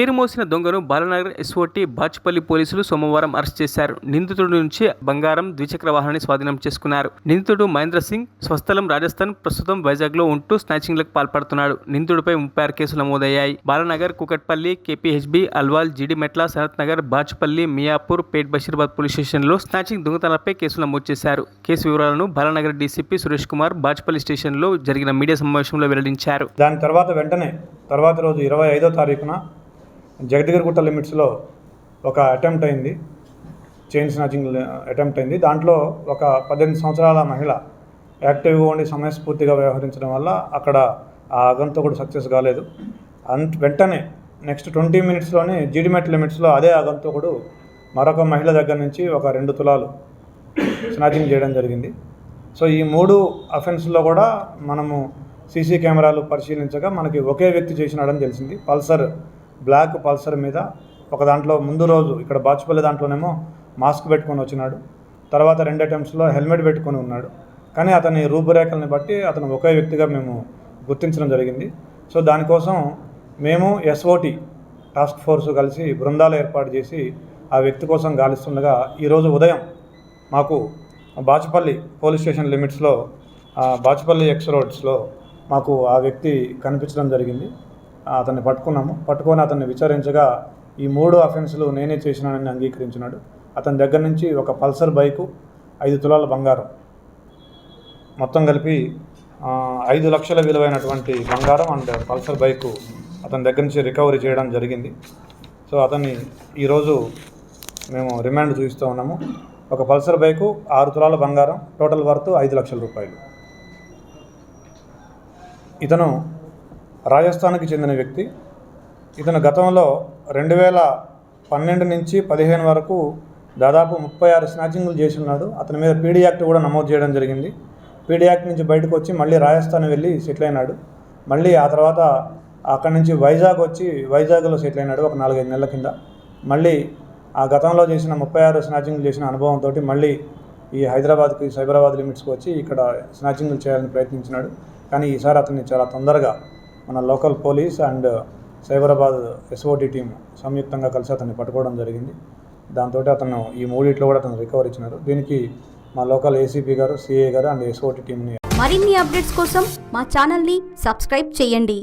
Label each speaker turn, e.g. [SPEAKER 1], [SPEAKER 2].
[SPEAKER 1] పేరు మోసిన దొంగను బాలనగర్ ఎస్ఓటీ బాచుపల్లి పోలీసులు సోమవారం అరెస్ట్ చేశారు. నిందితుడి నుంచి బంగారం, ద్విచక్ర వాహనాన్ని స్వాధీనం చేసుకున్నారు. నిందితుడు మహేంద్ర సింగ్ స్వస్థలం రాజస్థాన్, ప్రస్తుతం వైజాగ్ లో ఉంటూ స్నాచింగ్లకు పాల్పడుతున్నాడు. నిందితుడిపై 36 కేసులు నమోదయ్యాయి. బాలనగర్, కుకట్పల్లి, కేపీహెచ్బీ, అల్వాల్, జీడిమెట్ల, సనత్ నగర్, బాచుపల్లి, మియాపూర్, పేట్ బషీరాబాద్ పోలీస్ స్టేషన్లో స్నాచింగ్ దొంగతనాలపై కేసులు నమోదు చేశారు. కేసు వివరాలను బాలనగర్ డీసీపీ సురేష్ కుమార్ బాచుపల్లి స్టేషన్లో జరిగిన మీడియా సమావేశంలో వెల్లడించారు.
[SPEAKER 2] దాని తర్వాత రోజు 25వ తారీఖున జగద్గిరిగుట్ట లిమిట్స్లో ఒక అటెంప్ట్ అయింది, చైన్ స్నాచింగ్ అటెంప్ట్ అయింది. దాంట్లో ఒక 18 సంవత్సరాల మహిళ యాక్టివ్గా ఉండి సమయస్ఫూర్తిగా వ్యవహరించడం వల్ల అక్కడ ఆ ఆగంతకుడు సక్సెస్ కాలేదు. వెంటనే నెక్స్ట్ 20 మినిట్స్లోనే జీడిమెట్ లిమిట్స్లో అదే ఆగంతకుడు మరొక మహిళ దగ్గర నుంచి ఒక 2 తులాలు స్నాచింగ్ చేయడం జరిగింది. సో ఈ 3 అఫెన్స్లో కూడా మనము సీసీ కెమెరాలు పరిశీలించగా మనకి ఒకే వ్యక్తి చేసినాడని తెలిసింది. బ్లాక్ పల్సర్ మీద ఒక దాంట్లో ముందు రోజు ఇక్కడ బాచుపల్లి దాంట్లోనేమో మాస్క్ పెట్టుకొని వచ్చినాడు, తర్వాత 2 అటెంప్ట్స్లో హెల్మెట్ పెట్టుకొని ఉన్నాడు. కానీ అతని రూపురేఖల్ని బట్టి అతను ఒకే వ్యక్తిగా మేము గుర్తించడం జరిగింది. సో దానికోసం మేము ఎస్ఓటీ టాస్క్ ఫోర్స్ కలిసి బృందాలు ఏర్పాటు చేసి ఆ వ్యక్తి కోసం గాలిస్తుండగా ఈరోజు ఉదయం మాకు బాచుపల్లి పోలీస్ స్టేషన్ లిమిట్స్లో బాచుపల్లి ఎక్స్ రోడ్స్లో మాకు ఆ వ్యక్తి కనిపించడం జరిగింది. అతన్ని పట్టుకొని అతన్ని విచారించగా ఈ 3 అఫెన్స్లు నేనే చేసినానని అంగీకరించినాడు. అతని దగ్గర నుంచి ఒక పల్సర్ బైకు, 5 తులాల బంగారం, మొత్తం కలిపి 5 లక్షల విలువైనటువంటి బంగారం అండ్ పల్సర్ బైకు అతని దగ్గర నుంచి రికవరీ చేయడం జరిగింది. సో అతన్ని ఈరోజు మేము రిమాండ్ చూపిస్తూ ఉన్నాము. ఒక పల్సర్ బైకు, 6 తులాల బంగారం, టోటల్ వర్త్ 5 లక్షల రూపాయలు. ఇతను రాజస్థాన్కి చెందిన వ్యక్తి. ఇతను గతంలో 2012 నుంచి 2015 వరకు దాదాపు 36 స్నాచింగ్లు చేసి ఉన్నాడు. అతని మీద పీడీ యాక్ట్ కూడా నమోదు చేయడం జరిగింది. పీడీ యాక్ట్ నుంచి బయటకు వచ్చి మళ్ళీ రాజస్థాన్ వెళ్ళి సెటిల్ అయినాడు. మళ్ళీ ఆ తర్వాత అక్కడి నుంచి వైజాగ్లో సెటిల్ అయినాడు ఒక 4-5 నెలల కింద. మళ్ళీ ఆ గతంలో చేసిన 36 స్నాచింగ్లు చేసిన అనుభవంతో మళ్ళీ ఈ హైదరాబాద్కి, సైబరాబాద్ లిమిట్స్కి వచ్చి ఇక్కడ స్నాచింగ్లు చేయాలని ప్రయత్నించినాడు. కానీ ఈసారి అతన్ని చాలా తొందరగా మన local police and Cyberabad SOT team సంయుక్తంగా కలిసి అతన్ని పట్టుకోవడం జరిగింది. దాంతో అతను ఈ 3 కూడా అతను రికవర్ ఇచ్చినారు. దీనికి మా లోకల్ ఏసీపీ గారు, సిఐ గారు అండ్ ఎస్ఓటీ టీంని
[SPEAKER 3] మరిన్ని అప్డేట్స్ కోసం మా ఛానల్ని సబ్స్క్రైబ్ చేయండి.